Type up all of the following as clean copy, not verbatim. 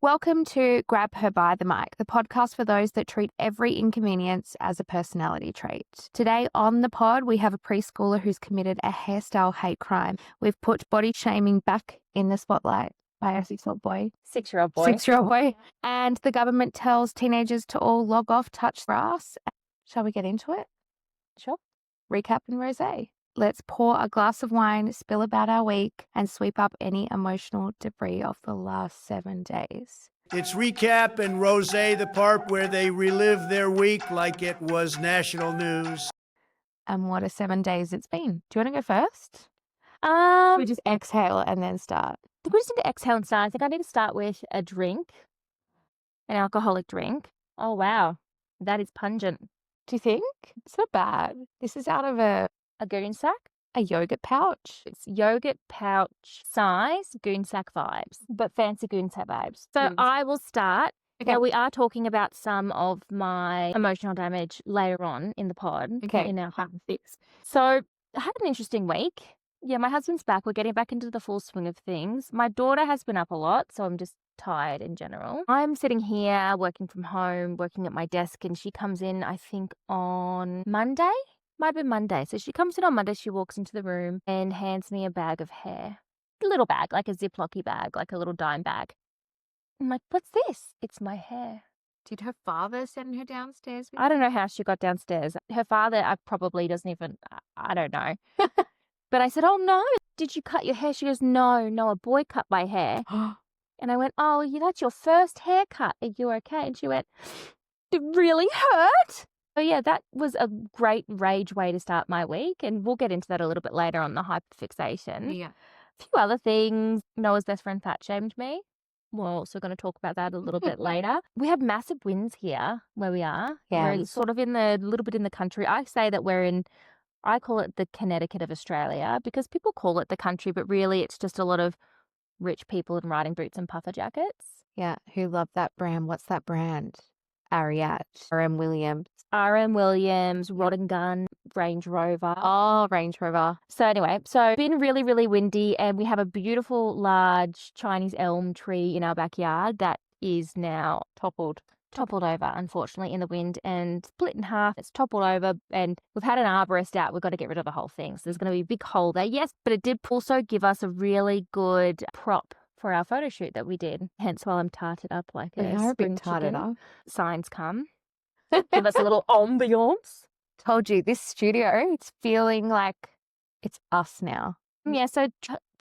Welcome to Grab Her by the Mic, the podcast for those that treat every inconvenience as a personality trait. Today on the pod, we have a preschooler who's committed a hairstyle hate crime. We've put body shaming back in the spotlight by a 6-year-old boy. 6-year-old boy. 6-year-old boy. And the government tells teenagers to all log off, touch grass. Shall we get into it? Sure. Recap and rosé. Let's pour a glass of wine, spill about our week, and sweep up any emotional debris of the last 7 days. It's recap and rosé, the part where they relive their week like it was national news. And what a 7 days it's been. Do you want to go first? Um, We just exhale and then start. I think we just need to exhale and start. I think I need to start with a drink, an alcoholic drink. Oh, wow. That is pungent. Do you think? It's not bad. This is out of a Goon sack? yogurt pouch. It's yogurt pouch size goon sack vibes, but fancy goon sack vibes. So I will start. Okay. Now, we are talking about some of my emotional damage later on in the pod. Okay. In our part 6. So I had an interesting week. Yeah, my husband's back. We're getting back into the full swing of things. My daughter has been up a lot, so I'm just tired in general. I'm sitting here working from home, working at my desk, and she comes in, I think, on Monday. Might have been Monday. So she comes in on Monday, she walks into the room and hands me a bag of hair. A little bag, like a Ziploc-y bag, like a little dime bag. I'm like, what's this? It's my hair. Did her father send her downstairs? I don't know how she got downstairs. Her father probably doesn't even, I don't know. But I said, oh no, did you cut your hair? She goes, no, a boy cut my hair. And I went, oh, that's your first haircut. Are you okay? And she went, it really hurt. So yeah, that was a great rage way to start my week. And we'll get into that a little bit later on the hyperfixation. Yeah. A few other things. Noah's best friend fat shamed me. We're also going to talk about that a little bit later. We have massive winds here where we are. Yeah. We're sort of little bit in the country. I say that I call it the Connecticut of Australia because people call it the country, but really it's just a lot of rich people in riding boots and puffer jackets. Yeah. Who love that brand? What's that brand? Ariat. RM Williams. RM Williams, Rod and Gun, Range Rover. Oh, Range Rover. So anyway, so been really, really windy, and we have a beautiful large Chinese elm tree in our backyard that is now toppled over, unfortunately, in the wind and split in half. It's toppled over, and we've had an arborist out. We've got to get rid of the whole thing. So there's going to be a big hole there. Yes, but it did also give us a really good prop for our photo shoot that we did. Hence why I'm tarted up like We are a spring bit tarted chicken. up. Signs come. Give us a little ambiance. Told you, this studio, it's feeling like it's us now. Yeah, so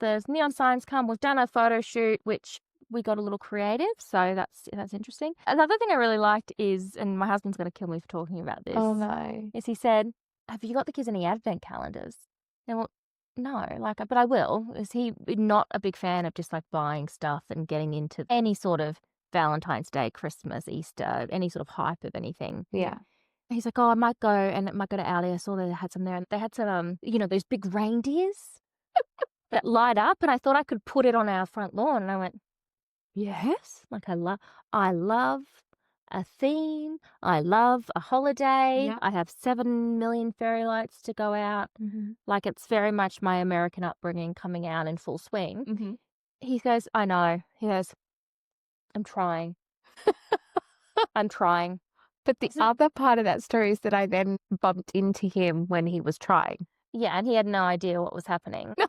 the neon signs come. We've done a photo shoot, which we got a little creative, so that's interesting. Another thing I really liked is, and my husband's going to kill me for talking about this. Oh, no. Is he said, have you got the kids any advent calendars? And well, no, but I will. Is he not a big fan of just like buying stuff and getting into any sort of Valentine's Day, Christmas, Easter, any sort of hype of anything? Yeah. He's like, oh, I might go to Aldi. I saw they had some there, and they had some, those big reindeers that light up, and I thought I could put it on our front lawn. And I went, yes, like I love a theme. I love a holiday. Yeah. I have 7 million fairy lights to go out. Mm-hmm. Like it's very much my American upbringing coming out in full swing. Mm-hmm. He goes, I know. He goes, I'm trying. I'm trying. But the other part of that story is that I then bumped into him when he was trying. Yeah, and he had no idea what was happening. No.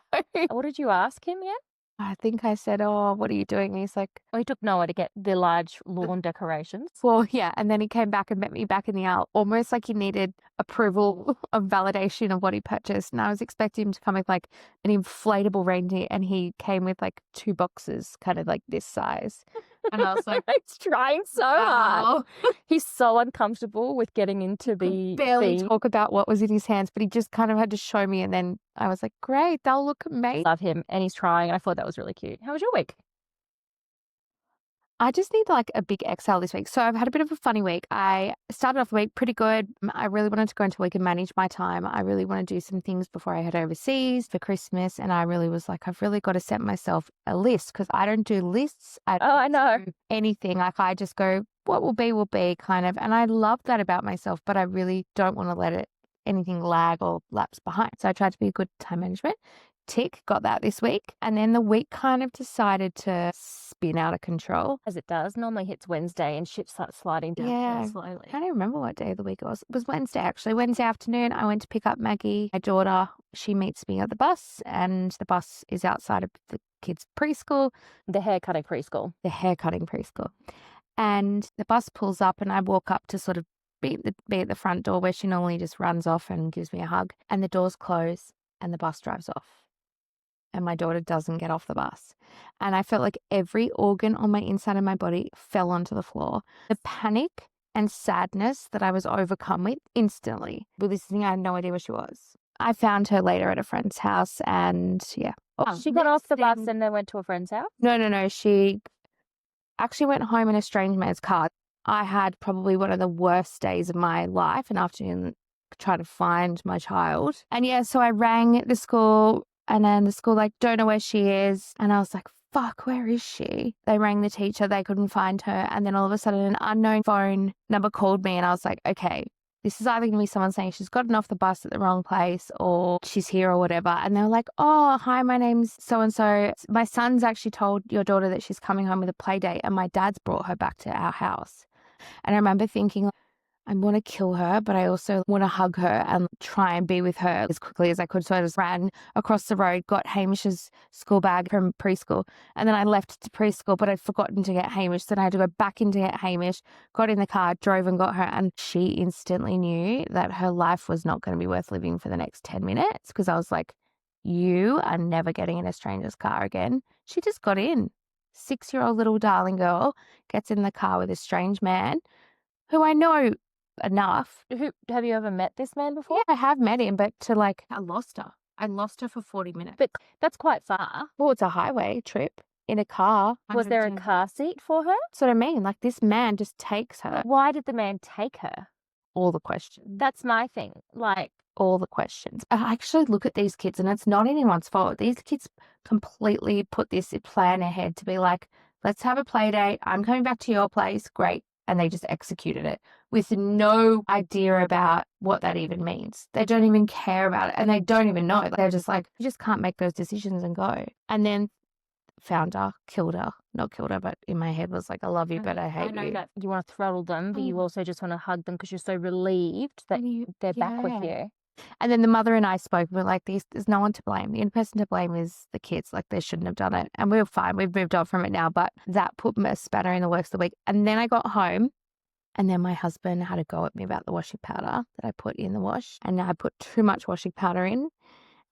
What did you ask him yet? I think I said, oh, what are you doing? And he's like, Well, he took Noah to get the large lawn decorations. well, yeah. And then he came back and met me back in the aisle, almost like he needed approval of validation of what he purchased. And I was expecting him to come with like an inflatable reindeer, and he came with like 2 boxes, kind of like this size. And I was like, He's trying so hard. He's so uncomfortable with getting into the barely theme. talk about what was in his hands, but he just kind of had to show me. And then I was like, great, they'll look amazing. Love him, and he's trying. I thought that was really cute. How was your week? I just need like a big exhale this week. So I've had a bit of a funny week. I started off the week pretty good. I really wanted to go into a week and manage my time. I really want to do some things before I head overseas for Christmas. And I really was like, I've really got to set myself a list because I don't do lists. I know. Do anything. Like I just go, what will be kind of. And I love that about myself, but I really don't want to let anything lag or lapse behind. So I tried to be a good time management. tick, got that this week. And then the week kind of decided to spin out of control. As it does. Normally hits Wednesday and shit starts sliding down Yeah. slowly. I don't remember what day of the week it was. It was Wednesday, actually. Wednesday afternoon, I went to pick up Maggie, my daughter. She meets me at the bus, and the bus is outside of the kids' preschool. The haircutting preschool. The haircutting preschool. And the bus pulls up, and I walk up to sort of be at the front door where she normally just runs off and gives me a hug. And the doors close, and the bus drives off. And my daughter doesn't get off the bus. And I felt like every organ on my inside of my body fell onto the floor. The panic and sadness that I was overcome with instantly. With this thing, I had no idea where she was. I found her later at a friend's house, and yeah. She got off the bus and then went to a friend's house? No. She actually went home in a strange man's car. I had probably one of the worst days of my life, an afternoon trying to find my child. And yeah, so I rang the school, and then the school don't know where she is. And I was like, fuck, where is she? They rang the teacher, they couldn't find her. And then all of a sudden an unknown phone number called me, and I was like, okay, this is either going to be someone saying she's gotten off the bus at the wrong place or she's here or whatever. And they were like, oh, hi, my name's so-and-so. My son's actually told your daughter that she's coming home with a play date, and my dad's brought her back to our house. And I remember thinking, I want to kill her, but I also want to hug her and try and be with her as quickly as I could. So I just ran across the road, got Hamish's school bag from preschool, and then I left to preschool, but I'd forgotten to get Hamish. So then I had to go back in to get Hamish, got in the car, drove and got her. And she instantly knew that her life was not going to be worth living for the next 10 minutes, because I was like, you are never getting in a stranger's car again. She just got in. 6-year-old little darling girl gets in the car with a strange man who I know enough. Have you ever met this man before? Yeah, I have met him, but I lost her. I lost her for 40 minutes. But that's quite far. Well, it's a highway trip in a car. Was there a car seat for her? That's what I mean. This man just takes her. Why did the man take her? All the questions. That's my thing. All the questions. I actually look at these kids, and it's not anyone's fault. These kids completely put this plan ahead to be like, let's have a play date. I'm coming back to your place. Great. And they just executed it with no idea about what that even means. They don't even care about it, and they don't even know. They're just like, you just can't make those decisions and go. And then found her, killed her. Not killed her, but in my head was like, I love you, but I hate you. I know that you want to throttle them, but you also just want to hug them because you're so relieved that they're back with you. And then the mother and I spoke. We're like, there's no one to blame. The only person to blame is the kids. They shouldn't have done it. And we were fine. We've moved on from it now. But that put a spanner in the works of the week. And then I got home, and then my husband had a go at me about the washing powder that I put in the wash. And I put too much washing powder in.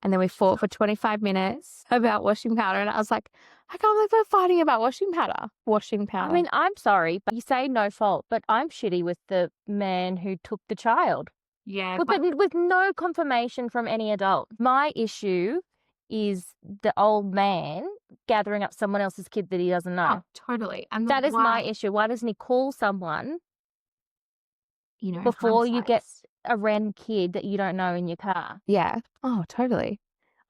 And then we fought for 25 minutes about washing powder. And I was like, I can't believe we're fighting about washing powder. Washing powder. I mean, I'm sorry, but you say no fault, but I'm shitty with the man who took the child. Yeah. But with no confirmation from any adult. My issue is the old man gathering up someone else's kid that he doesn't know. Oh, totally. And that is my issue. Why doesn't he call someone before you get a random kid that you don't know in your car? Yeah. Oh, totally.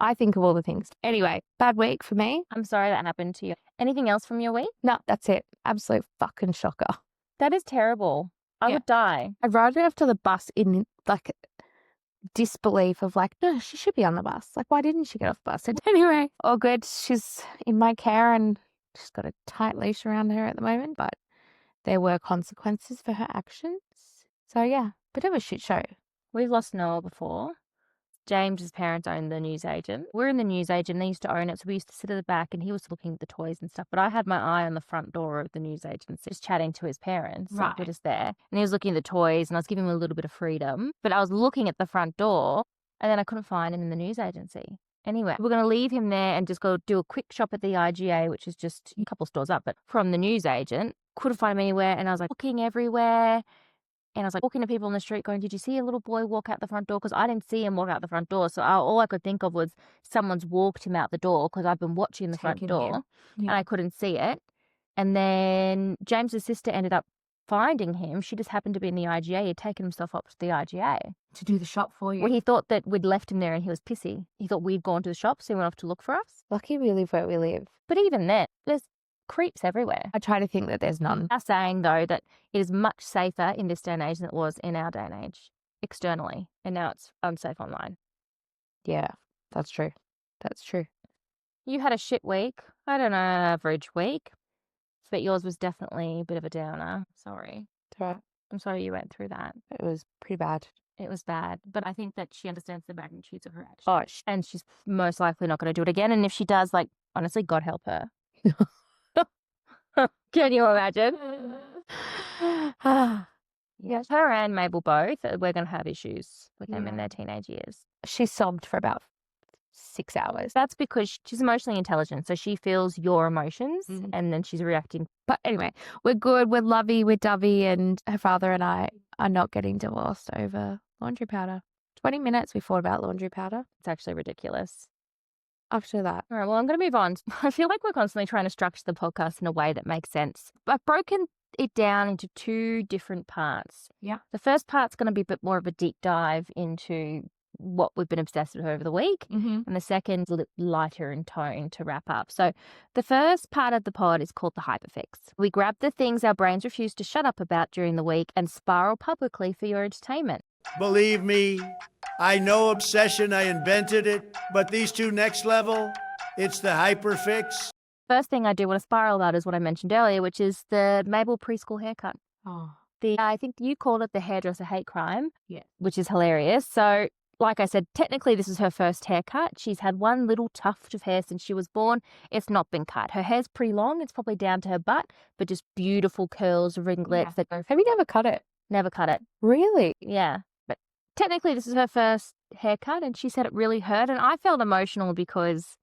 I think of all the things. Anyway, bad week for me. I'm sorry that happened to you. Anything else from your week? No, that's it. Absolute fucking shocker. That is terrible. I would die. I rode after the bus in disbelief of no, she should be on the bus. Why didn't she get off the bus? And anyway, all good. She's in my care, and she's got a tight leash around her at the moment, but there were consequences for her actions. So yeah, bit of a shit show. We've lost Noah before. James's parents owned the newsagent. We're in the newsagent. They used to own it, so we used to sit at the back, and he was looking at the toys and stuff. But I had my eye on the front door of the newsagent, just chatting to his parents. Right. We're just there. And he was looking at the toys, and I was giving him a little bit of freedom. But I was looking at the front door, and then I couldn't find him in the news agency. Anyway, we're going to leave him there and just go do a quick shop at the IGA, which is just a couple stores up, but from the newsagent. Couldn't find him anywhere, and I was looking everywhere. And I was walking to people on the street going, did you see a little boy walk out the front door? Because I didn't see him walk out the front door. So all I could think of was someone's walked him out the door, because I've been watching the front door and I couldn't see it. And then James's sister ended up finding him. She just happened to be in the IGA. He'd taken himself up to the IGA. To do the shop for you. Well, he thought that we'd left him there and he was pissy. He thought we'd gone to the shop, so he went off to look for us. Lucky we live where we live. But even then, there's creeps everywhere. I try to think that there's none. I'm saying, though, that it is much safer in this day and age than it was in our day and age, externally. And now it's unsafe online. Yeah, that's true. That's true. You had a shit week. I had an average week, but yours was definitely a bit of a downer. Sorry. It's all right. I'm sorry you went through that. It was pretty bad. It was bad, but I think that she understands the magnitudes of her actions. Oh, And she's most likely not going to do it again. And if she does, like, honestly, God help her. Can you imagine? Yes, her and Mabel both, we're going to have issues with them in their teenage years. She sobbed for about 6 hours. That's because she's emotionally intelligent, so she feels your emotions and then she's reacting. But anyway, we're good. We're lovey. We're dovey. And her father and I are not getting divorced over laundry powder. 20 minutes we fought about laundry powder. It's actually ridiculous. After that. All right, well, I'm going to move on. I feel like we're constantly trying to structure the podcast in a way that makes sense. I've broken it down into 2 different parts. Yeah. The first part's going to be a bit more of a deep dive into what we've been obsessed with over the week. Mm-hmm. And the second, a little lighter in tone to wrap up. So the first part of the pod is called the hyperfix. We grab the things our brains refuse to shut up about during the week and spiral publicly for your entertainment. Believe me, I know obsession, I invented it, but these 2 next level, it's the hyperfix. First thing I do want to spiral about is what I mentioned earlier, which is the Mabel preschool haircut. Oh. I think you called it the hairdresser hate crime, Yeah. which is hilarious. So, like I said, technically this is her first haircut. She's had one little tuft of hair since she was born. It's not been cut. Her hair's pretty long. It's probably down to her butt, but just beautiful curls, ringlets that go. Have you never cut it? Never cut it. Really? Yeah. But technically this is her first haircut, and she said it really hurt. And I felt emotional because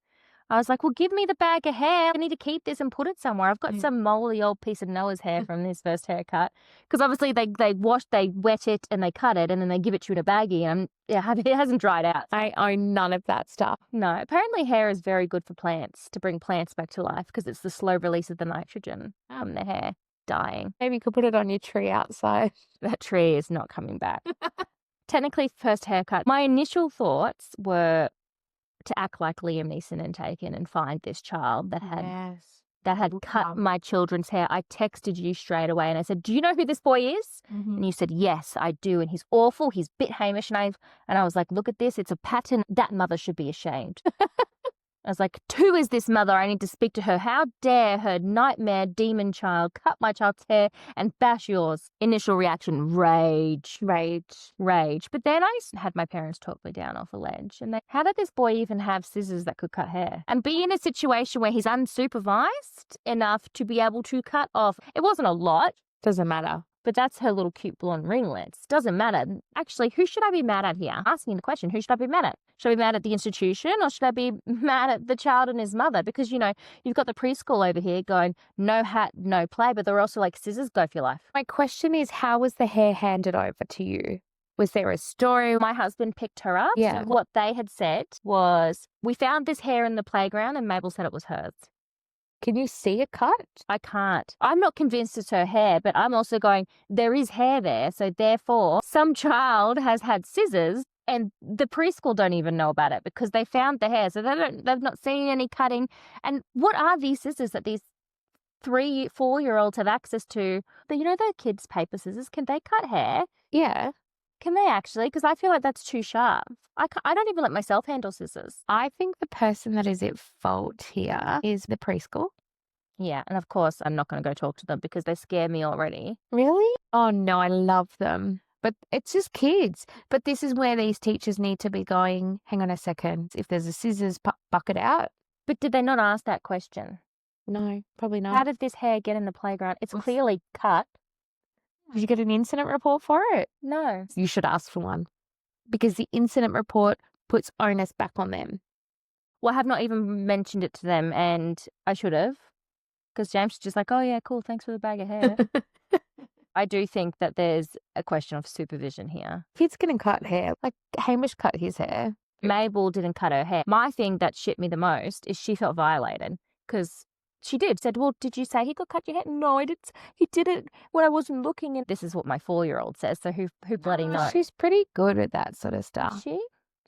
I was like, well, give me the bag of hair. I need to keep this and put it somewhere. I've got some moldy old piece of Noah's hair from his first haircut. Because obviously they wet it and they cut it and then they give it to you in a baggie. And it hasn't dried out. I own none of that stuff. No, apparently hair is very good for plants, to bring plants back to life, because it's the slow release of the nitrogen from the hair dying. Maybe you could put it on your tree outside. That tree is not coming back. Technically, first haircut. My initial thoughts were to act like Liam Neeson and Taken and find this child that had cut my children's hair. I texted you straight away and I said, do you know who this boy is? Mm-hmm. And you said, yes, I do. And he's awful. He's a bit Hamish. And I was like, look at this. It's a pattern. That mother should be ashamed. I was like, who is this mother? I need to speak to her. How dare her nightmare demon child cut my child's hair and bash yours? Initial reaction, rage. But then I had my parents talk me down off a ledge. And how did this boy even have scissors that could cut hair? And be in a situation where he's unsupervised enough to be able to cut off. It wasn't a lot. Doesn't matter. But that's her little cute blonde ringlets. Doesn't matter. Actually, who should I be mad at here? Asking the question, who should I be mad at? Should I be mad at the institution or should I be mad at the child and his mother? Because, you've got the preschool over here going, no hat, no play, but they're also like, scissors, go for your life. My question is, how was the hair handed over to you? Was there a story? My husband picked her up. Yeah. What they had said was, we found this hair in the playground and Mabel said it was hers. Can you see a cut? I can't. I'm not convinced it's her hair, but I'm also going, there is hair there. So therefore, some child has had scissors and the preschool don't even know about it because they found the hair. So they've not seen any cutting. And what are these scissors that these 3-4-year-olds have access to? The kids' paper scissors, can they cut hair? Yeah. Can they actually? Because I feel like that's too sharp. I don't even let myself handle scissors. I think the person that is at fault here is the preschool. Yeah, and of course I'm not going to go talk to them because they scare me already. Really? Oh no, I love them. But it's just kids. But this is where these teachers need to be going, hang on a second, if there's a scissors, buck it out. But did they not ask that question? No, probably not. How did this hair get in the playground? It's clearly cut. Did you get an incident report for it? No. You should ask for one. Because the incident report puts onus back on them. Well, I have not even mentioned it to them, and I should have. Because James is just like, oh yeah, cool, thanks for the bag of hair. I do think that there's a question of supervision here. Kids can cut hair. Like Hamish cut his hair. Mabel didn't cut her hair. My thing that shit me the most is she felt violated because she said, well, did you say he could cut your hair? No, I didn't. He did it when I wasn't looking. And this is what my 4-year-old says. So who bloody knows? She's pretty good at that sort of stuff. Is she?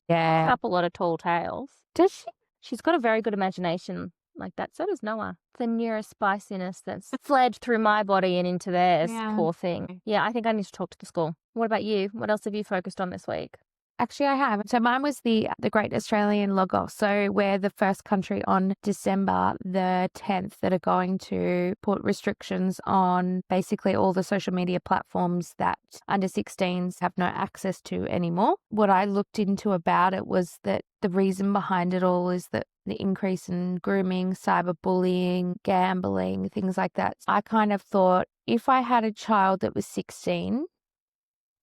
Yeah. Up a lot of tall tales. Does she? She's got a very good imagination like that. So does Noah. The neurospiciness that's fled through my body and into theirs. Yeah. Poor thing. Yeah, I think I need to talk to the school. What about you? What else have you focused on this week? Actually, I have. So mine was the Great Australian Logos. So we're the first country on December the 10th that are going to put restrictions on basically all the social media platforms that under 16s have no access to anymore. What I looked into about it was that the reason behind it all is that the increase in grooming, cyberbullying, gambling, things like that. I kind of thought, if I had a child that was 16,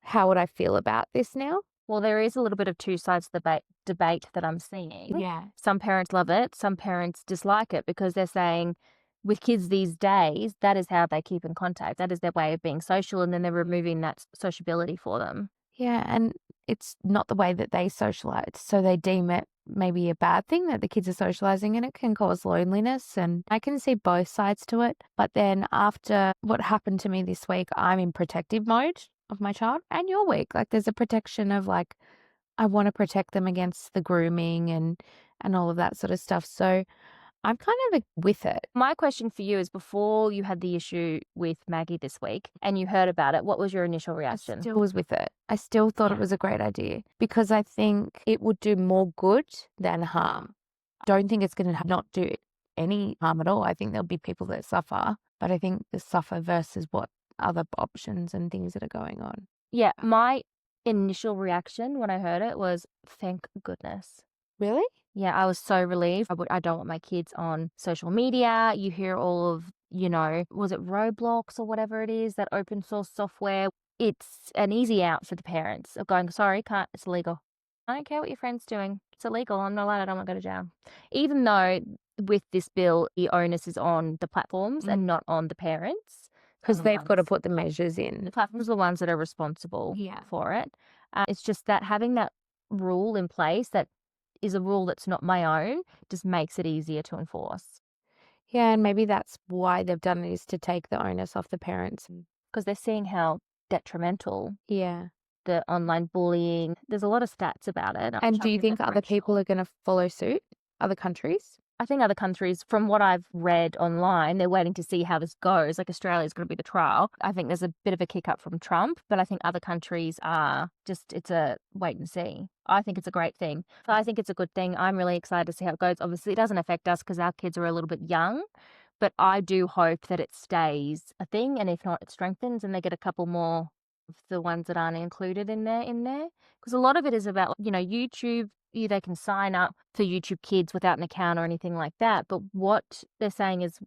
how would I feel about this now? Well, there is a little bit of two sides to the debate that I'm seeing. Yeah. Some parents love it. Some parents dislike it because they're saying with kids these days, that is how they keep in contact. That is their way of being social, and then they're removing that sociability for them. Yeah, and it's not the way that they socialize. So they deem it maybe a bad thing that the kids are socializing, and it can cause loneliness. And I can see both sides to it. But then after what happened to me this week, I'm in protective mode of my child, and your week. Like, there's a protection of, like, I want to protect them against the grooming and all of that sort of stuff. So I'm kind of with it. My question for you is, before you had the issue with Maggie this week and you heard about it, what was your initial reaction? I still was with it. I still thought it was a great idea because I think it would do more good than harm. Don't think it's going to not do any harm at all. I think there'll be people that suffer, but I think the suffer versus what other options and things that are going on. Yeah, my initial reaction when I heard it was, thank goodness. Really? Yeah, I was so relieved. I don't want my kids on social media. You hear all of, was it Roblox or whatever it is, that open source software? It's an easy out for the parents of going, sorry, can't, it's illegal. I don't care what your friend's doing. It's illegal. I'm not allowed. I don't want to go to jail. Even though with this bill, the onus is on the platforms and not on the parents. Because they've got to put the measures in. The platforms are the ones that are responsible for it. It's just that having that rule in place, that is a rule that's not my own, just makes it easier to enforce. Yeah, and maybe that's why they've done it, is to take the onus off the parents. Because they're seeing how detrimental the online bullying, there's a lot of stats about it. And do you think other people are going to follow suit? Other countries? I think other countries, from what I've read online, they're waiting to see how this goes. Like, Australia is going to be the trial. I think there's a bit of a kick up from Trump, but I think other countries are just, it's a wait and see. I think it's a great thing. So I think it's a good thing. I'm really excited to see how it goes. Obviously, it doesn't affect us because our kids are a little bit young, but I do hope that it stays a thing. And if not, it strengthens and they get a couple more of the ones that aren't included in there. Because a lot of it is about, YouTube. They can sign up for YouTube Kids without an account or anything like that. But what they're saying is,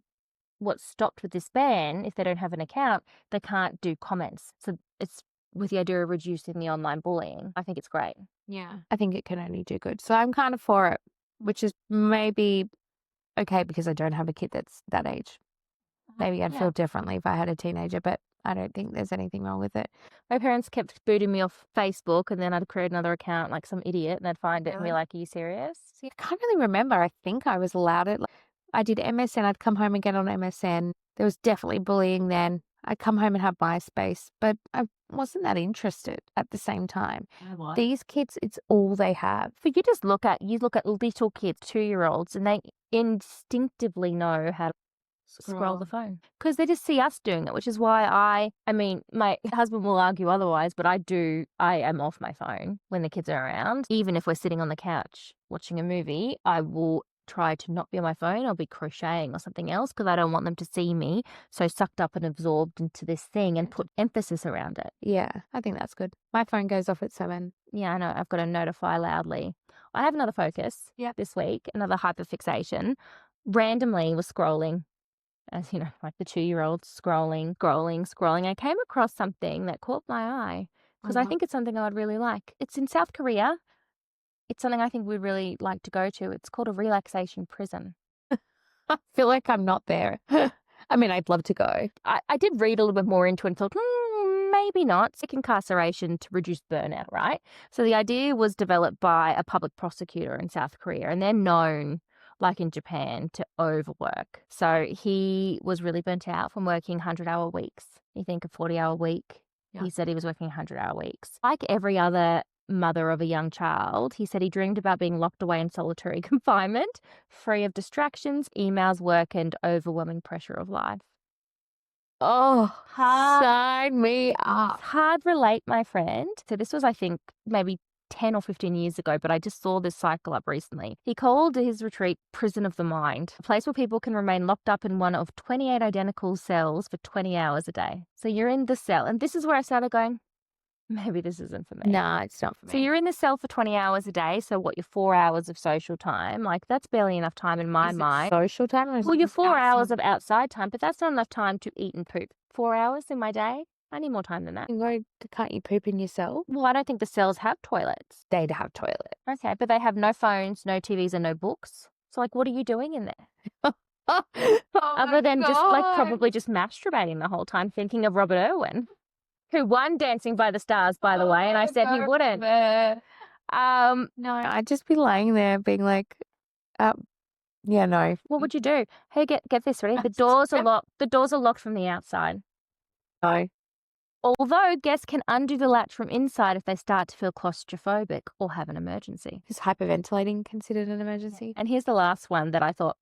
what's stopped with this ban, if they don't have an account, they can't do comments. So it's with the idea of reducing the online bullying. I think it's great. Yeah. I think it can only do good. So I'm kind of for it, which is maybe okay because I don't have a kid that's that age. Maybe I'd feel differently if I had a teenager, but I don't think there's anything wrong with it. My parents kept booting me off Facebook, and then I'd create another account like some idiot, and they'd find it and be like, are you serious? See, I can't really remember. I think I was allowed it. I did MSN. I'd come home and get on MSN. There was definitely bullying then. I'd come home and have MySpace, but I wasn't that interested at the same time. These kids, it's all they have. But you look at little kids, 2-year-olds, and they instinctively know how to scroll the phone because they just see us doing it, which is why I mean, my husband will argue otherwise, but I am off my phone when the kids are around. Even if we're sitting on the couch watching a movie, I will try to not be on my phone. I'll be crocheting or something else because I don't want them to see me so sucked up and absorbed into this thing and put emphasis around it. Yeah, I think that's good. My phone goes off at 7. Yeah, I know. I've got to notify loudly. I have another focus this week, another hyperfixation. Randomly was scrolling. As you know, like the 2-year-old scrolling. I came across something that caught my eye because I think it's something I would really like. It's in South Korea. It's something I think we'd really like to go to. It's called a relaxation prison. I feel like I'm not there. I mean, I'd love to go. I did read a little bit more into it and thought, maybe not. Sick incarceration to reduce burnout, right? So the idea was developed by a public prosecutor in South Korea, and they're known, like in Japan, to overwork. So he was really burnt out from working 100-hour weeks. You think a 40-hour week. Yeah. He said he was working 100-hour weeks. Like every other mother of a young child, he said he dreamed about being locked away in solitary confinement, free of distractions, emails, work, and overwhelming pressure of life. Oh, sign me up. Hard relate, my friend. So this was, I think, maybe 10 or 15 years ago, but I just saw this cycle up recently. He called his retreat Prison of the Mind, a place where people can remain locked up in one of 28 identical cells for 20 hours a day. So you're in the cell. And this is where I started going, maybe this isn't for me. Nah, it's not for me. So you're in the cell for 20 hours a day. So what, your 4 hours of social time? Like, that's barely enough time in my Is it mind. social time? Or is Well, it your just 4 hours outside? of outside time, but that's not enough time to eat and poop. 4 hours in my day? I need more time than that. Can't you poop in your cell? Well, I don't think the cells have toilets. They'd have toilet. Okay, but they have no phones, no TVs, and no books. So, like, what are you doing in there? Other than just, like, probably just masturbating the whole time, thinking of Robert Irwin, who won Dancing by the Stars, by the way, and I said he wouldn't. No, I'd just be lying there being like, yeah, no. What would you do? Hey, get this, ready? The doors are locked. The doors are locked from the outside. No. Although guests can undo the latch from inside if they start to feel claustrophobic or have an emergency. Is hyperventilating considered an emergency? And here's the last one that I thought,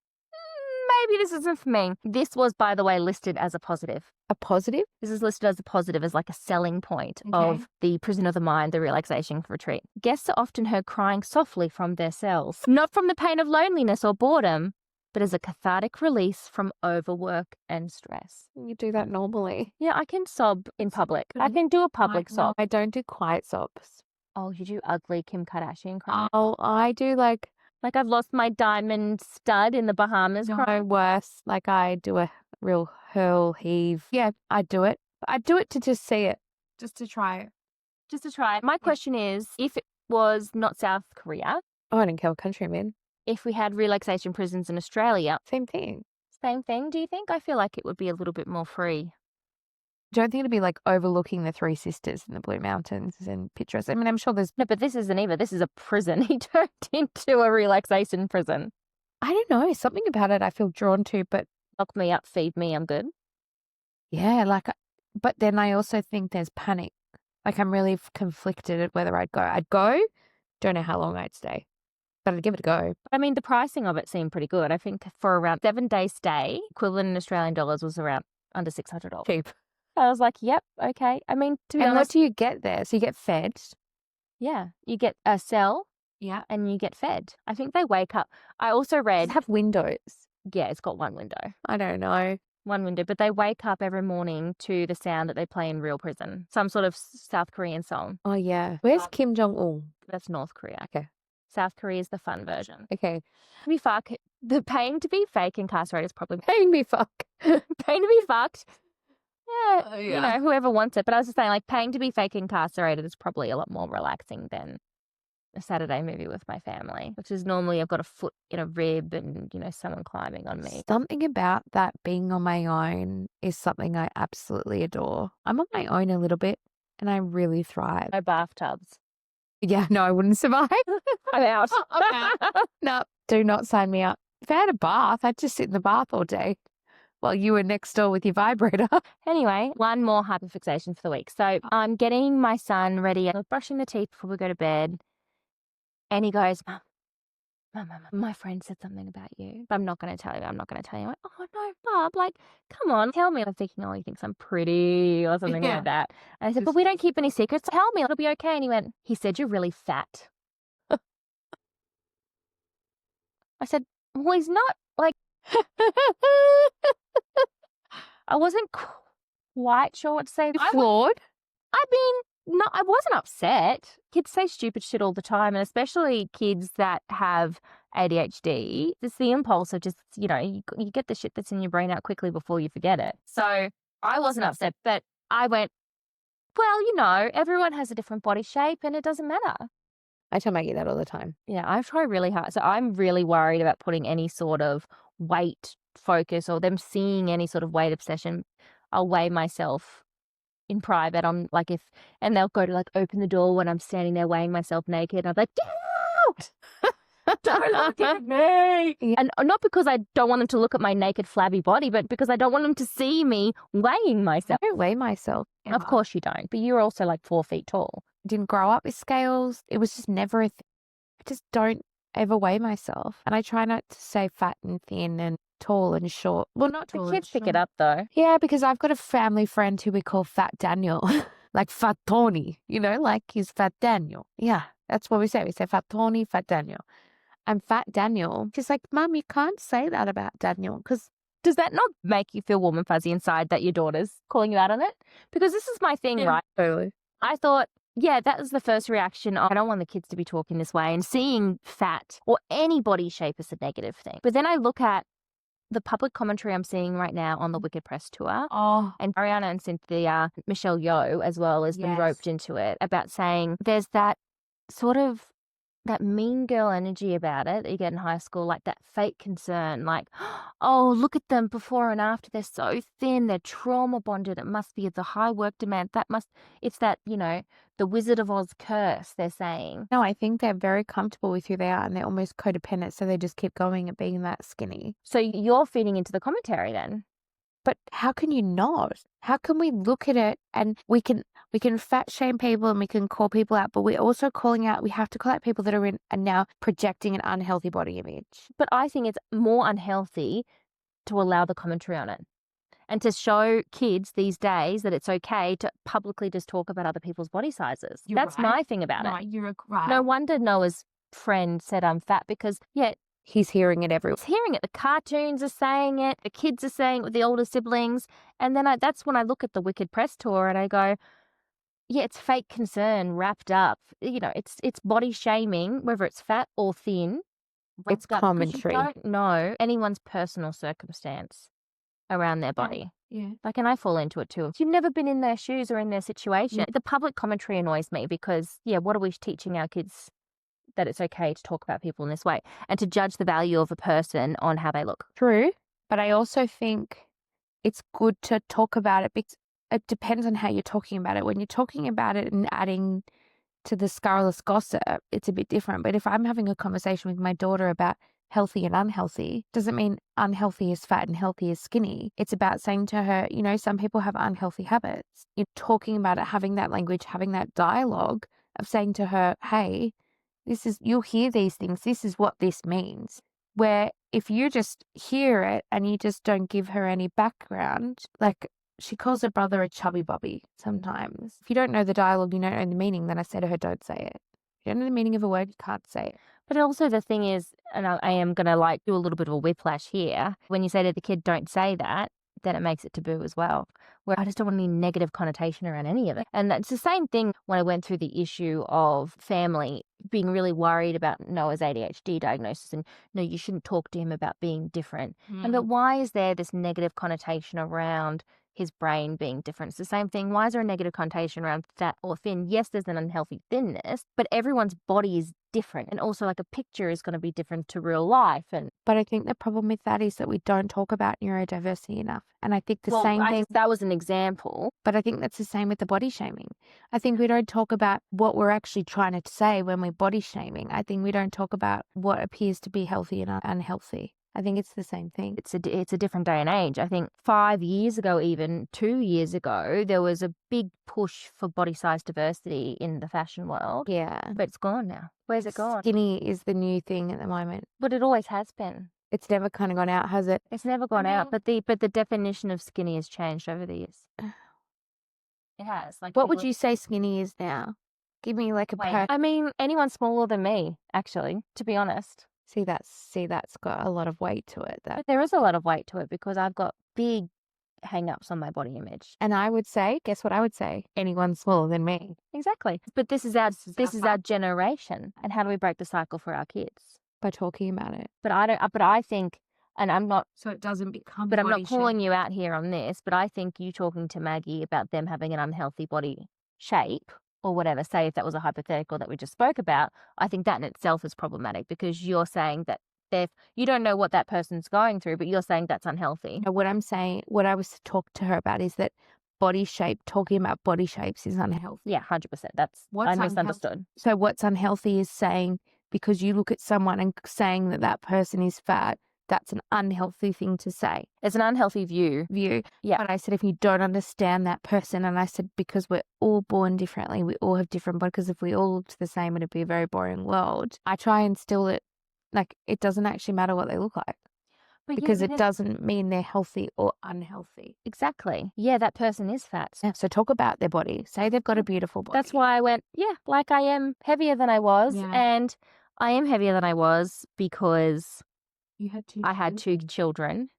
maybe this isn't for me. This was, by the way, listed as a positive. A positive? This is listed as a positive, as like a selling point Okay. of the Prison of the Mind, the relaxation retreat. Guests are often heard crying softly from their cells, not from the pain of loneliness or boredom, but as a cathartic release from overwork and stress. You do that normally. Yeah, I can sob in public. I can do a public No, sob. I don't do quiet sobs. Oh, you do ugly Kim Kardashian cry. Oh, I do like Like I've lost my diamond stud in the Bahamas cry. no worse. Like I do a real hurl heave. Yeah, I do it. I do it to just see it, just to try it. Just to try it. My question is, if it was not South Korea, Oh, I don't care what country I'm in. if we had relaxation prisons in Australia, Same thing. same thing, do you think? I feel like it would be a little bit more free. Don't think it'd be like overlooking the Three Sisters in the Blue Mountains and pictures. I mean, I'm sure there's. No, but this isn't even. This is a prison. He turned into a relaxation prison. I don't know, something about it I feel drawn to, but Lock me up, feed me, I'm good. yeah, like, but then I also think there's panic. Like I'm really conflicted at whether I'd go. I'd go, don't know how long I'd stay, but I'd give it a go. I mean, the pricing of it seemed pretty good. I think for around 7-day stay, equivalent in Australian dollars was around under $600. Cheap. I was like, yep, okay. I mean, to be And what honest, do you get there? So you get fed. yeah, you get a cell Yeah. and you get fed. I think they wake up. I also read, Have windows. yeah, it's got one window. I don't know. One window, but they wake up every morning to the sound that they play in real prison. Some sort of South Korean song. Oh yeah. Where's Kim Jong Un? That's North Korea. Okay. South Korea is the fun version. Okay. The paying to be fake incarcerated is probably Paying me fuck. paying to be fucked. Yeah, Oh, you yeah. know, whoever wants it. But I was just saying, like, paying to be fake incarcerated is probably a lot more relaxing than a Saturday movie with my family, which is normally I've got a foot in a rib and, you know, someone climbing on me. Something about that being on my own is something I absolutely adore. I'm on my own a little bit and I really thrive. No bathtubs. Yeah, no, I wouldn't survive. I'm out. No, do not sign me up. If I had a bath, I'd just sit in the bath all day while you were next door with your vibrator. Anyway, one more hyperfixation for the week. So I'm getting my son ready. I'm brushing the teeth before we go to bed. And he goes, Mum, my friend said something about you. But I'm not going to tell you. I'm not going to tell you. I'm like, oh, no, Bob, like, come on, tell me. I'm thinking, oh, he thinks I'm pretty or something Yeah. like that. And I said, but we don't keep any secrets. Tell me, it'll be okay. And he said, you're really fat. I said, well, he's not, like, I wasn't quite sure what to say. Flawed? I mean, no, I wasn't upset. Kids say stupid shit all the time, and especially kids that have ADHD. It's the impulse of just, you know, you get the shit that's in your brain out quickly before you forget it. So I wasn't upset, but I went, well, you know, everyone has a different body shape and it doesn't matter. I tell Maggie that all the time. Yeah, I try really hard. So I'm really worried about putting any sort of weight focus or them seeing any sort of weight obsession. I'll weigh myself in private. I'm like, and they'll go to like open the door when I'm standing there weighing myself naked. And I'm like, get out! Don't look at me. Yeah. And not because I don't want them to look at my naked, flabby body, but because I don't want them to see me weighing I myself. don't weigh myself. Of ever. course you don't, but you're also like 4 feet tall. Didn't grow up with scales. It was just never a thing. I just don't ever weigh myself. And I try not to say fat and thin and tall and short. Well, not tall. The and kids pick it short. up though. Yeah, because I've got a family friend who we call Fat Daniel. Like Fat Tony, you know, like he's Fat Daniel. Yeah. That's what we say. We say Fat Tony, Fat Daniel. And Fat Daniel, she's like, Mum, you can't say that about Daniel because Does that not make you feel warm and fuzzy inside that your daughter's calling you out on it? Because this is my thing, right? totally. I thought, yeah, that was the first reaction. I don't want the kids to be talking this way and seeing fat or any body shape as a negative thing. But then I look at the public commentary I'm seeing right now on the Wicked Press tour. Oh, And Ariana and Cynthia, Michelle Yeoh as well has been Yes. roped into it about saying there's that sort of that mean girl energy about it that you get in high school, like that fake concern, like, oh, look at them before and after. They're so thin. They're trauma bonded. It must be the high work demand. It's that, the Wizard of Oz curse, they're saying. no, I think they're very comfortable with who they are and they're almost codependent. So they just keep going at being that skinny. So you're feeding into the commentary then. But how can you not? How can we look at it and we can fat shame people and we can call people out, but we're also we have to call out people that are now projecting an unhealthy body image. But I think it's more unhealthy to allow the commentary on it and to show kids these days that it's okay to publicly just talk about other people's body sizes. That's right. my thing about it. You're right. No wonder Noah's friend said I'm fat because, He's hearing it everywhere. he's hearing it. The cartoons are saying it. The kids are saying it with the older siblings. And then that's when I look at the Wicked Press tour and I go, yeah, it's fake concern wrapped up. It's body shaming, whether it's fat or thin. It's wrapped up, 'cause commentary. You don't know anyone's personal circumstance around their body. Yeah. Like, and I fall into it too. You've never been in their shoes or in their situation. The public commentary annoys me because, what are we teaching our kids? That it's okay to talk about people in this way and to judge the value of a person on how they look. True. But I also think it's good to talk about it because it depends on how you're talking about it. When you're talking about it and adding to the scurrilous gossip, it's a bit different. But if I'm having a conversation with my daughter about healthy and unhealthy, doesn't mean unhealthy is fat and healthy is skinny. It's about saying to her, some people have unhealthy habits. You're talking about it, having that language, having that dialogue of saying to her, hey, you'll hear these things. This is what this means. Where if you just hear it and you just don't give her any background, like she calls her brother a chubby bobby sometimes. If you don't know the dialogue, you don't know the meaning, then I say to her, don't say it. If you don't know the meaning of a word, you can't say it. But also the thing is, and I am going to do a little bit of a whiplash here. When you say to the kid, don't say that, then it makes it taboo as well. Where I just don't want any negative connotation around any of it. And that's the same thing when I went through the issue of family being really worried about Noah's ADHD diagnosis and, no, you shouldn't talk to him about being different. But why is there this negative connotation around his brain being different? It's the same thing. Why is there a negative connotation around fat or thin? Yes, there's an unhealthy thinness, but everyone's body is different. And also a picture is going to be different to real life. But I think the problem with that is that we don't talk about neurodiversity enough. And I think same thing. That was an example. But I think that's the same with the body shaming. I think we don't talk about what we're actually trying to say when we're body shaming. I think we don't talk about what appears to be healthy and unhealthy. I think it's the same thing. It's a different day and age. I think 5 years ago, even 2 years ago, there was a big push for body size diversity in the fashion world. Yeah. But it's gone now. Where's it gone? Skinny is the new thing at the moment. But it always has been. It's never kind of gone out, has it? It's never gone out. But the definition of skinny has changed over the years. It has. What would you say skinny is now? Give me a I mean, anyone smaller than me, actually, to be honest. See, that's got a lot of weight to it. But there is a lot of weight to it because I've got big hang-ups on my body image. And I would say, guess what I would say? Anyone smaller than me. Exactly. But this is our generation. And how do we break the cycle for our kids? By talking about it. But I think, and I'm not. So it doesn't become. But I'm not calling you out here on this. But I think you talking to Maggie about them having an unhealthy body shape or whatever, say if that was a hypothetical that we just spoke about, I think that in itself is problematic because you're saying that you don't know what that person's going through, but you're saying that's unhealthy. What I'm saying, what I was to talk to her about is that talking about body shapes is unhealthy. Yeah, 100%. I misunderstood. So what's unhealthy is saying, because you look at someone and saying that person is fat, that's an unhealthy thing to say. It's an unhealthy view. Yeah. But I said, if you don't understand that person, and I said, because we're all born differently, we all have different bodies, because if we all looked the same, it'd be a very boring world. I try and instill it, it doesn't actually matter what they look like. But because yeah, it doesn't mean they're healthy or unhealthy. exactly. Yeah, that person is fat. Yeah, so talk about their body. Say they've got a beautiful body. That's why I went, yeah, like I am heavier than I was. Yeah. And I am heavier than I was because You had two. I had 2 children,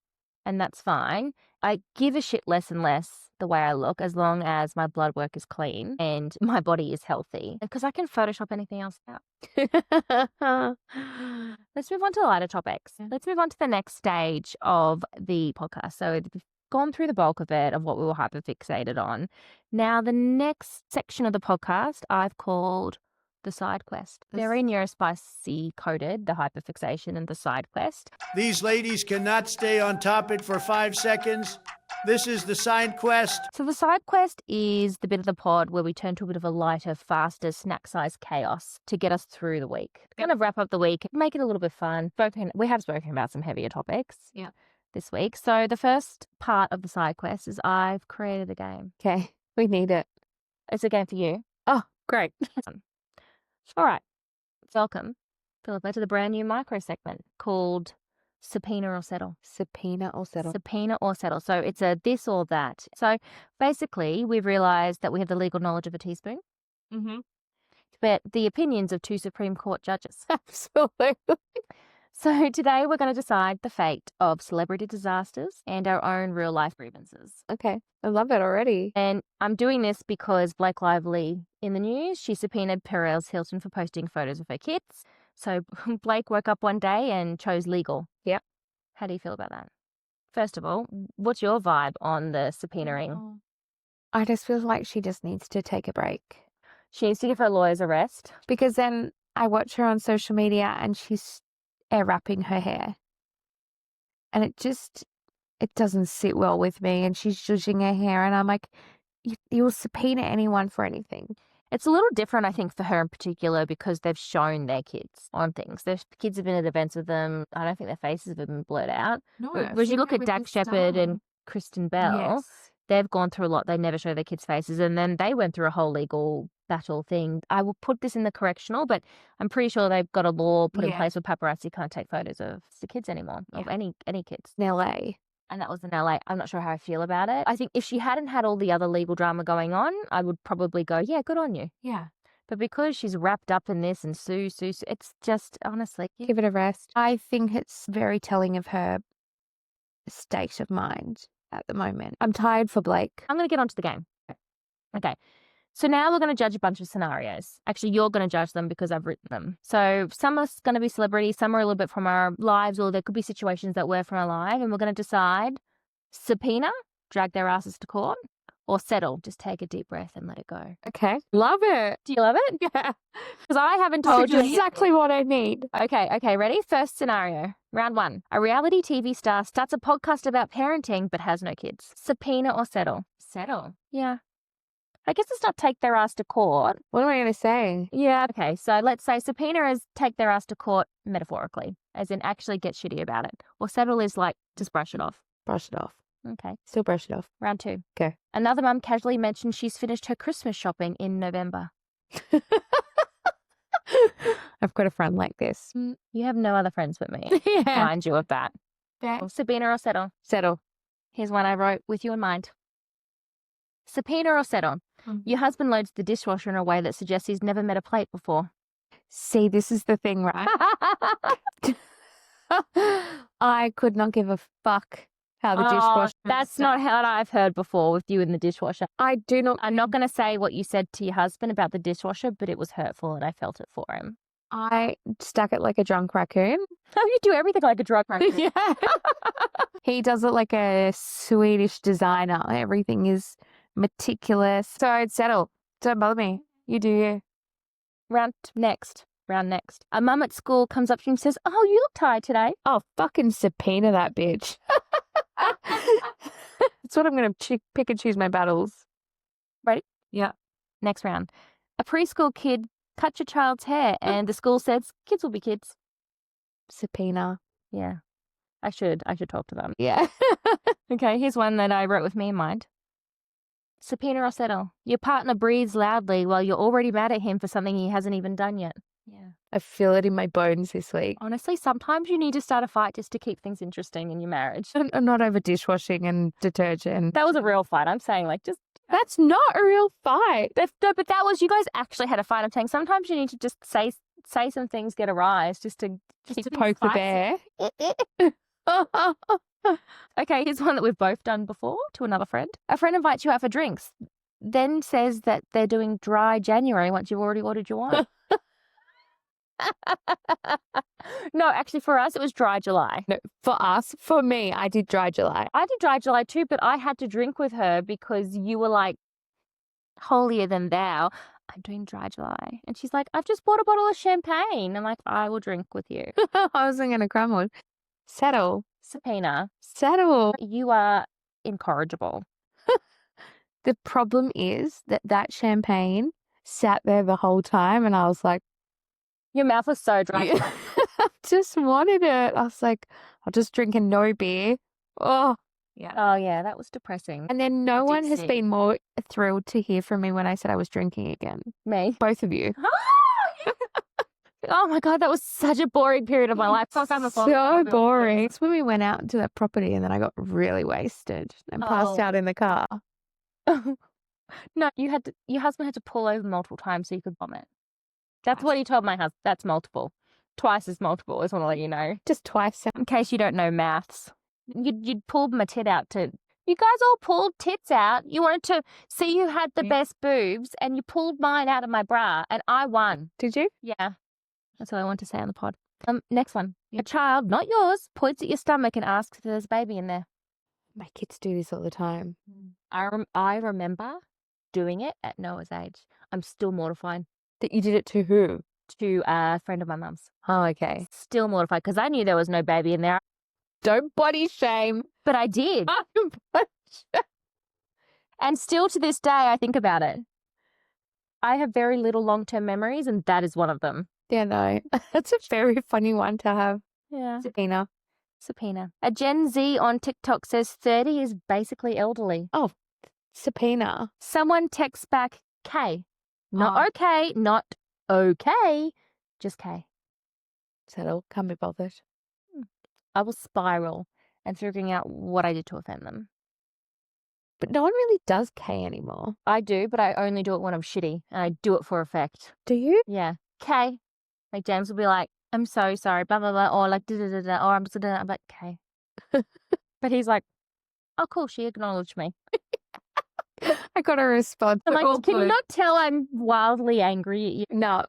and that's fine. I give a shit less and less the way I look as long as my blood work is clean and my body is healthy, because I can Photoshop anything else out. Let's move on to lighter topics. Yeah. Let's move on to the next stage of the podcast. So we've gone through the bulk of it, of what we were hyperfixated on. Now, the next section of the podcast I've called the side quest. Very neurospicy coded, the hyperfixation and the side quest. These ladies cannot stay on topic for 5 seconds. This is the side quest. So the side quest is the bit of the pod where we turn to a bit of a lighter, faster, snack-sized chaos to get us through the week. Kind of wrap up the week, make it a little bit fun. We have spoken about some heavier topics this week. So the first part of the side quest is I've created a game. Okay, we need it. It's a game for you. Oh, great. All right. Welcome, Philippa, to the brand new micro segment called Subpoena or Settle. Subpoena or settle. Subpoena or settle. So it's a this or that. So basically, we've realised that we have the legal knowledge of a teaspoon, but the opinions of 2 Supreme Court judges. Absolutely. So today we're going to decide the fate of celebrity disasters and our own real life grievances. Okay, I love it already. And I'm doing this because Blake Lively in the news, she subpoenaed Perez Hilton for posting photos of her kids. So Blake woke up one day and chose legal. Yep. How do you feel about that? First of all, what's your vibe on the subpoenaing? I just feel like she just needs to take a break. She needs to give her lawyers a rest. Because then I watch her on social media and she's air wrapping her hair. And it doesn't sit well with me. And she's judging her hair. And I'm like, you'll subpoena anyone for anything. It's a little different, I think, for her in particular because they've shown their kids on things. Their kids have been at events with them. I don't think their faces have been blurred out. No, Whereas you look at Dak Shepard and Kristen Bell, they've gone through a lot. They never show their kids' faces. And then they went through a whole legal battle thing. I will put this in the correctional, but I'm pretty sure they've got a law put in place where paparazzi can't take photos of the kids anymore, of any kids. In LA. And that was in LA. I'm not sure how I feel about it. I think if she hadn't had all the other legal drama going on, I would probably go, yeah, good on you. Yeah. But because she's wrapped up in this and sue, it's just, honestly. Give it a rest. I think it's very telling of her state of mind at the moment. I'm tired for Blake. I'm going to get onto the game. Okay. So now we're going to judge a bunch of scenarios. Actually, you're going to judge them because I've written them. So some are going to be celebrities, some are a little bit from our lives, or there could be situations that were from our life, and we're going to decide subpoena, drag their asses to court, or settle, just take a deep breath and let it go. Okay. Love it. Do you love it? Yeah. Because I haven't told you exactly what I need. Okay, ready? First scenario. Round 1. A reality TV star starts a podcast about parenting but has no kids. Subpoena or settle? Settle. Yeah. I guess it's not take their ass to court. What am I going to say? Yeah. Okay, so let's say subpoena is take their ass to court metaphorically, as in actually get shitty about it. Or settle is like just brush it off. Brush it off. Okay. Still brush it off. Round 2. Okay. Another mum casually mentioned she's finished her Christmas shopping in November. I've got a friend like this. You have no other friends but me. Yeah. Mind you of that. Subpoena or settle? Settle. Here's one I wrote with you in mind. Subpoena or settle? Your husband loads the dishwasher in a way that suggests he's never met a plate before. See, this is the thing, right? I could not give a fuck how the dishwasher. That's not how I've heard before with you in the dishwasher. I do not. I'm not going to say what you said to your husband about the dishwasher, but it was hurtful and I felt it for him. I stuck it like a drunk raccoon. Oh, you do everything like a drunk raccoon. Yeah. He does it like a Swedish designer. Everything is meticulous. So I'd settle. Don't bother me. You do you. Round next. A mum at school comes up to you and says, oh, you look tired today. Oh, fucking subpoena that bitch. That's what I'm going to pick and choose my battles. Ready? Yeah. Next round. A preschool kid cut your child's hair and the school says, kids will be kids. Subpoena. Yeah. I should talk to them. Yeah. Okay, here's one that I wrote with me in mind. Subpoena or settle? Your partner breathes loudly while you're already mad at him for something he hasn't even done yet. Yeah. I feel it in my bones this week. Honestly, sometimes you need to start a fight just to keep things interesting in your marriage. I'm not over dishwashing and detergent. That was a real fight. I'm saying, like, just That's not a real fight. no, but that was, you guys actually had a fight. I'm saying sometimes you need to just say some things, get a rise, just to keep things Poke the spicy. bear. Okay, here's one that we've both done before to another friend. A friend invites you out for drinks, then says that they're doing dry January once you've already ordered your wine. No, actually for us, it was dry July. No, for me, I did dry July. I did dry July too, but I had to drink with her because you were like holier than thou. I'm doing dry July. And she's like, I've just bought a bottle of champagne. I'm like, I will drink with you. I wasn't going to crumble. Settle. Subpoena, Settle. you are incorrigible. The problem is that champagne sat there the whole time and I was like, Your mouth was so dry. I just wanted it. I was like, I'll just drink a no beer. Oh, yeah. Oh, yeah, that was depressing. And then no one has see. been more thrilled to hear from me when I said I was drinking again. Me? Both of you. Oh my God, that was such a boring period of my life. So boring. It's when we went out to that property and then I got really wasted and passed out in the car. No, your husband had to pull over multiple times so you could vomit. That's what he told my husband. That's multiple. Twice as multiple, I just want to let you know. Just twice. In case you don't know maths. You'd pulled my tit out to... You guys all pulled tits out. You wanted to see who had the best boobs and you pulled mine out of my bra and I won. Did you? Yeah. That's all I want to say on the pod. Next one. A child, not yours, points at your stomach and asks if there's a baby in there. My kids do this all the time. I remember doing it at Noah's age. I'm still mortified. That you did it to who? To a friend of my mum's. Oh, okay. Still mortified because I knew there was no baby in there. Don't body shame. But I did. And still to this day, I think about it. I have very little long-term memories, and that is one of them. Yeah, no. That's a very funny one to have. Yeah. Subpoena. A Gen Z on TikTok says 30 is basically elderly. Oh, subpoena. Someone texts back K. Not okay, not okay, just K. Settle. Can't be bothered. I will spiral and figuring out what I did to offend them. But no one really does K anymore. I do, but I only do it when I'm shitty and I do it for effect. Do you? Yeah. K. Like James will be like, I'm so sorry, blah, blah, blah, or like, da, da, da, da, or I'm just, I'm like, K. But he's like, oh, cool, she acknowledged me. I got a response. I'm like, can you not tell I'm wildly angry at you? No.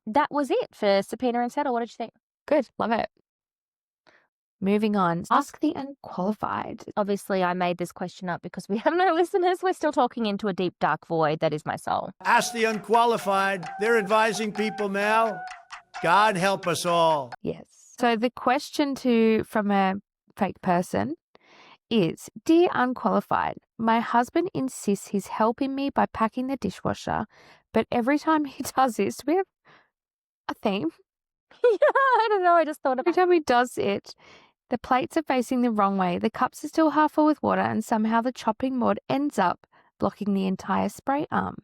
That was it for Subpoena and Settle. What did you think? Good. Love it. Moving on. Ask the unqualified. Obviously, I made this question up because we have no listeners. We're still talking into a deep, dark void that is my soul. Ask the unqualified. They're advising people now. God help us all. Yes. So the question from a fake person is, Dear unqualified, my husband insists he's helping me by packing the dishwasher, but every time he does this, do we have a theme? Yeah, I don't know. I just thought Every about time he does it, the plates are facing the wrong way, the cups are still half full with water, and somehow the chopping board ends up blocking the entire spray arm.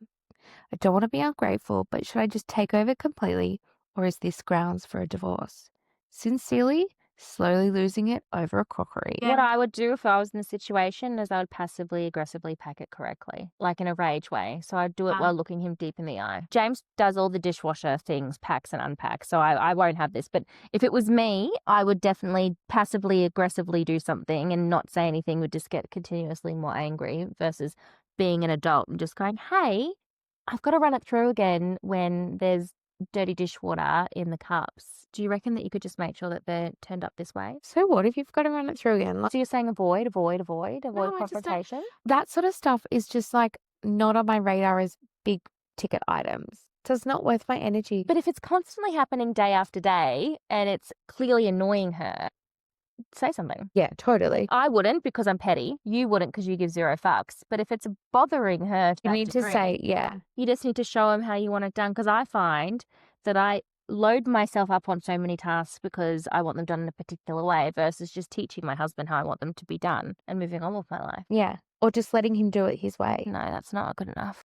I don't want to be ungrateful, but should I just take over completely, or is this grounds for a divorce? Sincerely, slowly losing it over a crockery. What I would do if I was in the situation is I would passively aggressively pack it correctly, like in a rage way. So I'd do it while looking him deep in the eye. James does all the dishwasher things, packs and unpacks, so I won't have this. But if it was me, I would definitely passively aggressively do something and not say anything, would just get continuously more angry versus being an adult and just going, hey, I've got to run it through again when there's dirty dishwater in the cups. Do you reckon that you could just make sure that they're turned up this way? So what if you've got to run it through again? So you're saying avoid No, I just confrontation? That sort of stuff is just like not on my radar as big ticket items. So it's not worth my energy. But if it's constantly happening day after day and it's clearly annoying her, say something. Yeah, totally. I wouldn't because I'm petty. You wouldn't because you give zero fucks. But if it's bothering her, to You that need to degree, say, yeah. you just need to show him how you want it done. Because I find that I load myself up on so many tasks because I want them done in a particular way versus just teaching my husband how I want them to be done and moving on with my life. Yeah. Or just letting him do it his way. No, that's not good enough.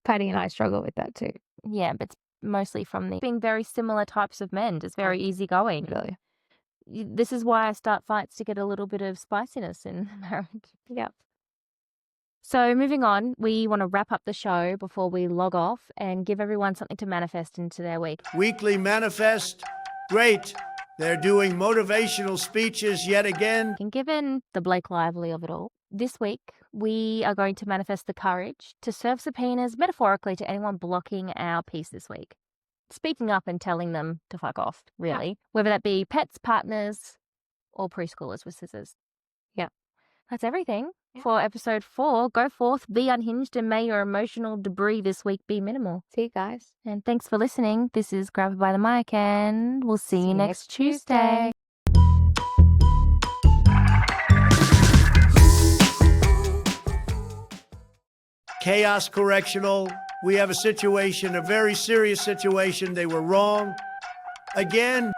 Patty and I struggle with that too. Yeah, but it's mostly from the being very similar types of men, just very easygoing. Really. This is why I start fights to get a little bit of spiciness in marriage. Yeah. So moving on, we want to wrap up the show before we log off and give everyone something to manifest into their week. Weekly manifest. Great. They're doing motivational speeches yet again. And given the Blake Lively of it all, this week we are going to manifest the courage to serve subpoenas metaphorically to anyone blocking our peace this week. Speaking up and telling them to fuck off, really. Whether that be pets, partners, or preschoolers with scissors. Yeah. That's everything for episode 4. Go forth, be unhinged, and may your emotional debris this week be minimal. See you guys. And thanks for listening. This is Grab Her by the Mic, and we'll see you next Tuesday. Chaos Correctional. We have a situation, a very serious situation. They were wrong. Again.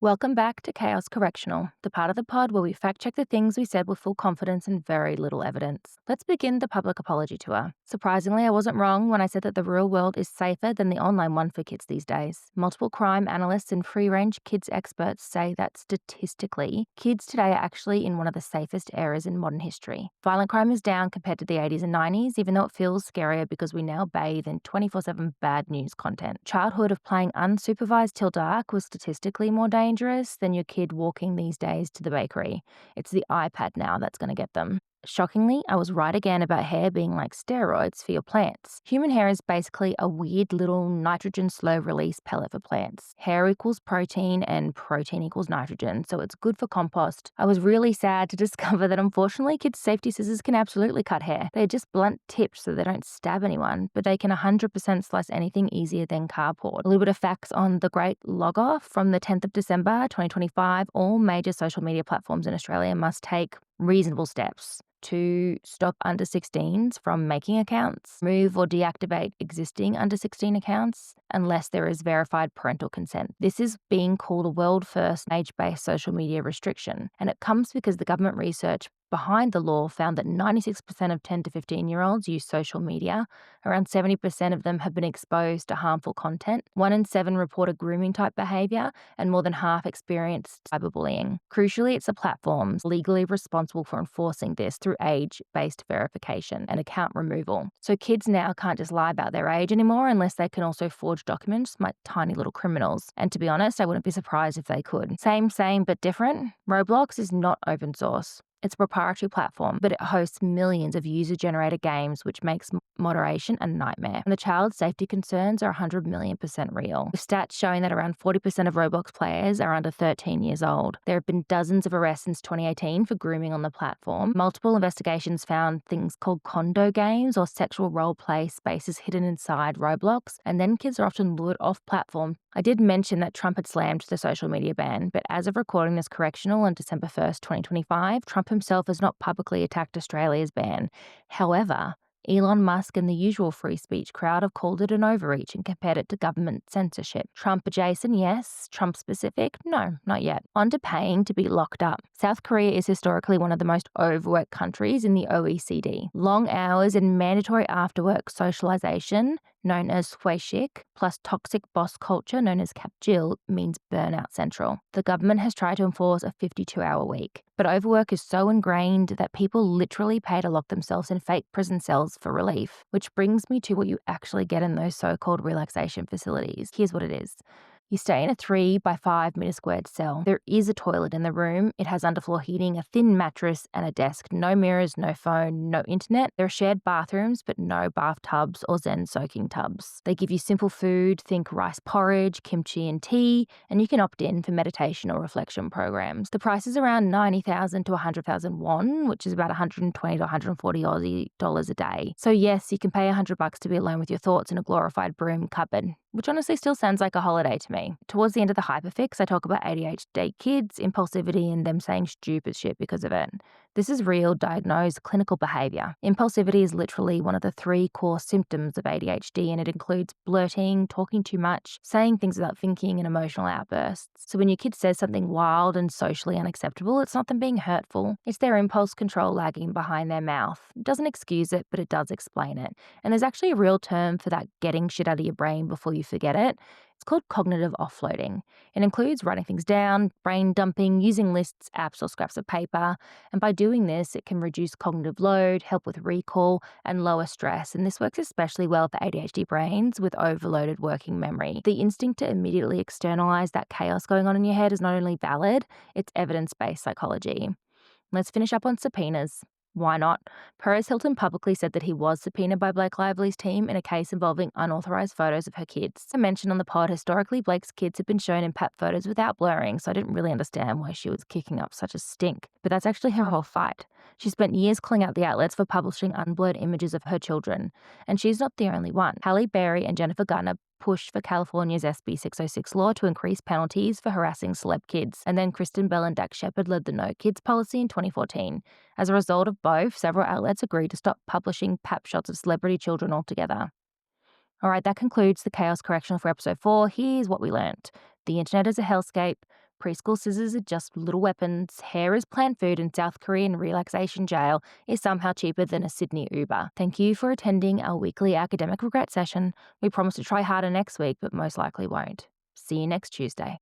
Welcome back to Chaos Correctional, the part of the pod where we fact-check the things we said with full confidence and very little evidence. Let's begin the public apology tour. Surprisingly, I wasn't wrong when I said that the real world is safer than the online one for kids these days. Multiple crime analysts and free-range kids experts say that statistically, kids today are actually in one of the safest eras in modern history. Violent crime is down compared to the 80s and 90s, even though it feels scarier because we now bathe in 24/7 bad news content. Childhood of playing unsupervised till dark was statistically more dangerous than your kid walking these days to the bakery. It's the iPad now that's going to get them. Shockingly, I was right again about hair being like steroids for your plants. Human hair is basically a weird little nitrogen slow-release pellet for plants. Hair equals protein and protein equals nitrogen, so it's good for compost. I was really sad to discover that unfortunately kids' safety scissors can absolutely cut hair. They're just blunt tips so they don't stab anyone, but they can 100% slice anything easier than cardboard. A little bit of facts on the great log-off. From the 10th of December 2025, all major social media platforms in Australia must take reasonable steps to stop under 16s from making accounts, remove or deactivate existing under 16 accounts unless there is verified parental consent. This is being called a world first age-based social media restriction, and it comes because the government research behind the law found that 96% of 10 to 15-year-olds use social media. Around 70% of them have been exposed to harmful content. 1 in 7 reported grooming type behaviour, and more than half experienced cyberbullying. Crucially, it's the platforms legally responsible for enforcing this through age-based verification and account removal. So kids now can't just lie about their age anymore unless they can also forge documents like tiny little criminals. And to be honest, I wouldn't be surprised if they could. Same but different. Roblox is not open source. It's a proprietary platform, but it hosts millions of user-generated games, which makes moderation a nightmare. And the child safety concerns are 100 million% real, with stats showing that around 40% of Roblox players are under 13 years old. There have been dozens of arrests since 2018 for grooming on the platform. Multiple investigations found things called condo games or sexual role-play spaces hidden inside Roblox, and then kids are often lured off platform. I did mention that Trump had slammed the social media ban, but as of recording this correctional on December 1st, 2025, Trump himself has not publicly attacked Australia's ban. However, Elon Musk and the usual free speech crowd have called it an overreach and compared it to government censorship. Trump adjacent, yes. Trump specific, no, not yet. On to paying to be locked up. South Korea is historically one of the most overworked countries in the OECD. Long hours and mandatory after-work socialization, known as hueshik, plus toxic boss culture, known as capjil, means burnout central. The government has tried to enforce a 52-hour week, but overwork is so ingrained that people literally pay to lock themselves in fake prison cells for relief. Which brings me to what you actually get in those so-called relaxation facilities. Here's what it is. You stay in a 3 by 5 meter squared cell. There is a toilet in the room. It has underfloor heating, a thin mattress, and a desk. No mirrors, no phone, no internet. There are shared bathrooms, but no bathtubs or Zen soaking tubs. They give you simple food, think rice porridge, kimchi, and tea, and you can opt in for meditation or reflection programs. The price is around 90,000 to 100,000 won, which is about 120 to 140 Aussie dollars a day. So yes, you can pay $100 to be alone with your thoughts in a glorified broom cupboard, which honestly still sounds like a holiday to me. me. Towards the end of the hyperfix, I talk about ADHD kids, impulsivity, and them saying stupid shit because of it. This is real, diagnosed clinical behaviour. Impulsivity is literally one of the 3 core symptoms of ADHD, and it includes blurting, talking too much, saying things without thinking, and emotional outbursts. So when your kid says something wild and socially unacceptable, it's not them being hurtful. It's their impulse control lagging behind their mouth. It doesn't excuse it, but it does explain it. And there's actually a real term for that getting shit out of your brain before you forget it. It's called cognitive offloading. It includes writing things down, brain dumping, using lists, apps, or scraps of paper. And by doing this, it can reduce cognitive load, help with recall, and lower stress. And this works especially well for ADHD brains with overloaded working memory. The instinct to immediately externalize that chaos going on in your head is not only valid, it's evidence-based psychology. Let's finish up on subpoenas. Why not? Perez Hilton publicly said that he was subpoenaed by Blake Lively's team in a case involving unauthorised photos of her kids. I mentioned on the pod, historically Blake's kids have been shown in PAP photos without blurring, so I didn't really understand why she was kicking up such a stink. But that's actually her whole fight. She spent years calling out the outlets for publishing unblurred images of her children. And she's not the only one. Halle Berry and Jennifer Garner pushed for California's SB 606 law to increase penalties for harassing celeb kids. And then Kristen Bell and Dax Shepard led the No Kids policy in 2014. As a result of both, several outlets agreed to stop publishing PAP shots of celebrity children altogether. All right, that concludes the Chaos Correctional for episode 4. Here's what we learnt. The internet is a hellscape. Preschool scissors are just little weapons. Hair is plant food, and South Korean relaxation jail is somehow cheaper than a Sydney Uber. Thank you for attending our weekly academic regret session. We promise to try harder next week, but most likely won't. See you next Tuesday.